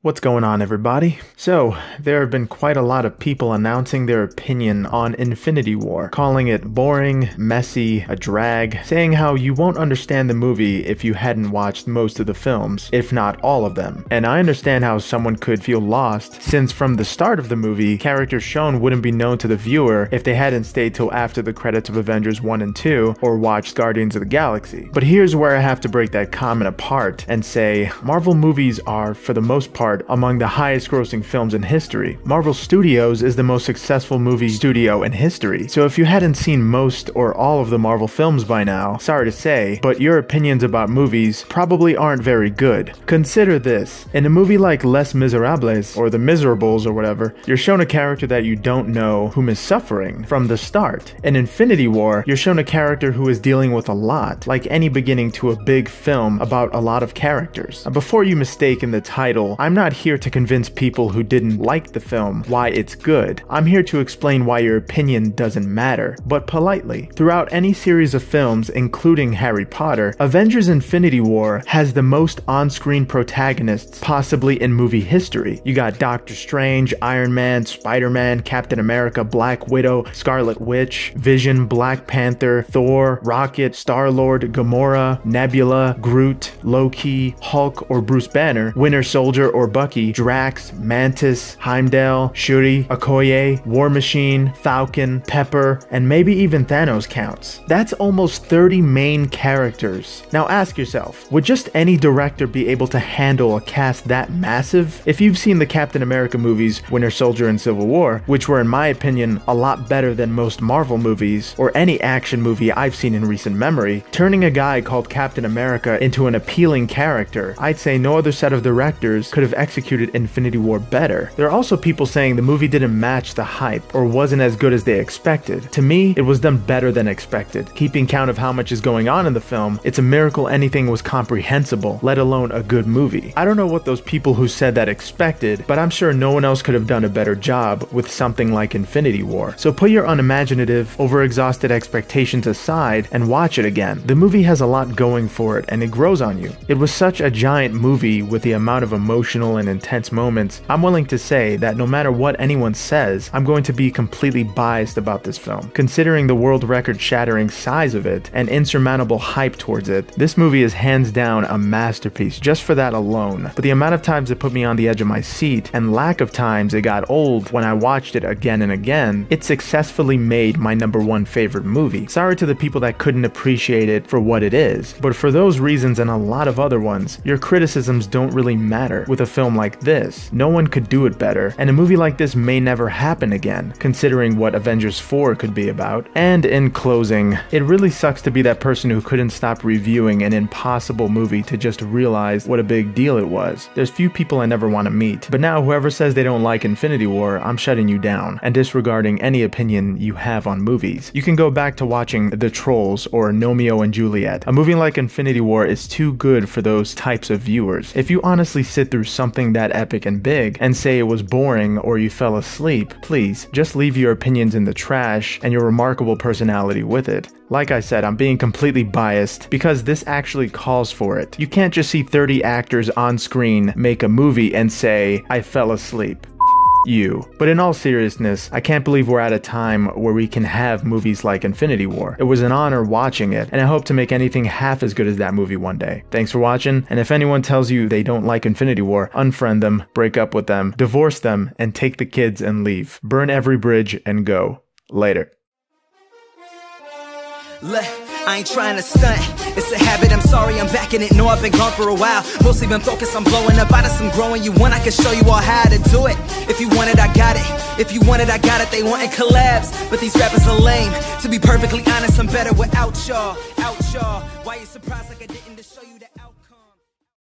What's going on, everybody? So, there have been quite a lot of people announcing their opinion on Infinity War, calling it boring, messy, a drag, saying how you won't understand the movie if you hadn't watched most of the films, if not all of them. And I understand how someone could feel lost, since from the start of the movie, characters shown wouldn't be known to the viewer if they hadn't stayed till after the credits of Avengers 1 and 2, or watched Guardians of the Galaxy. But here's where I have to break that comment apart and say, Marvel movies are, for the most part, among the highest grossing films in history. Marvel Studios is the most successful movie studio in history, so if you hadn't seen most or all of the Marvel films by now, sorry to say, but your opinions about movies probably aren't very good. Consider this. In a movie like Les Miserables, or The Miserables or whatever, you're shown a character that you don't know whom is suffering from the start. In Infinity War, you're shown a character who is dealing with a lot, like any beginning to a big film about a lot of characters. Before you mistake in the title, I'm not here to convince people who didn't like the film why it's good. I'm here to explain why your opinion doesn't matter, but politely. Throughout any series of films, including Harry Potter, Avengers Infinity War has the most on-screen protagonists possibly in movie history. You got Doctor Strange, Iron Man, Spider-Man, Captain America, Black Widow, Scarlet Witch, Vision, Black Panther, Thor, Rocket, Star-Lord, Gamora, Nebula, Groot, Loki, Hulk or Bruce Banner, Winter Soldier or Bucky, Drax, Mantis, Heimdall, Shuri, Okoye, War Machine, Falcon, Pepper, and maybe even Thanos counts. That's almost 30 main characters. Now ask yourself, would just any director be able to handle a cast that massive? If you've seen the Captain America movies, Winter Soldier and Civil War, which were in my opinion a lot better than most Marvel movies, or any action movie I've seen in recent memory, turning a guy called Captain America into an appealing character, I'd say no other set of directors could have executed Infinity War better. There are also people saying the movie didn't match the hype or wasn't as good as they expected. To me, it was done better than expected. Keeping count of how much is going on in the film, it's a miracle anything was comprehensible, let alone a good movie. I don't know what those people who said that expected, but I'm sure no one else could have done a better job with something like Infinity War. So put your unimaginative, overexhausted expectations aside and watch it again. The movie has a lot going for it and it grows on you. It was such a giant movie with the amount of emotional and intense moments. I'm willing to say that no matter what anyone says, I'm going to be completely biased about this film. Considering the world record shattering size of it and insurmountable hype towards it, this movie is hands down a masterpiece just for that alone. But the amount of times it put me on the edge of my seat and lack of times it got old when I watched it again and again, it successfully made my #1 favorite movie. Sorry to the people that couldn't appreciate it for what it is, but for those reasons and a lot of other ones, your criticisms don't really matter. With a film like this, no one could do it better, and a movie like this may never happen again, considering what Avengers 4 could be about. And in closing, it really sucks to be that person who couldn't stop reviewing an impossible movie to just realize what a big deal it was. There's few people I never want to meet, but now whoever says they don't like Infinity War, I'm shutting you down, and disregarding any opinion you have on movies. You can go back to watching The Trolls or Romeo and Juliet. A movie like Infinity War is too good for those types of viewers. If you honestly sit through something that epic and big and say it was boring or you fell asleep, please just leave your opinions in the trash and your remarkable personality with it. Like I said, I'm being completely biased because this actually calls for it. You can't just see 30 actors on screen make a movie and say, I fell asleep. You. But in all seriousness, I can't believe we're at a time where we can have movies like Infinity War. It was an honor watching it, and I hope to make anything half as good as that movie one day. Thanks for watching, and if anyone tells you they don't like Infinity War, unfriend them, break up with them, divorce them, and take the kids and leave. Burn every bridge and go. Later. I ain't trying to stunt, it's a habit, I'm sorry, I'm back in it. No, I've been gone for a while, mostly been focused on blowing up. Out of some growing you want, I can show you all how to do it. If you want it, I got it. If you want it, I got it. They wantin' collabs, but these rappers are lame. To be perfectly honest, I'm better without y'all. Why you surprised like I didn't to show you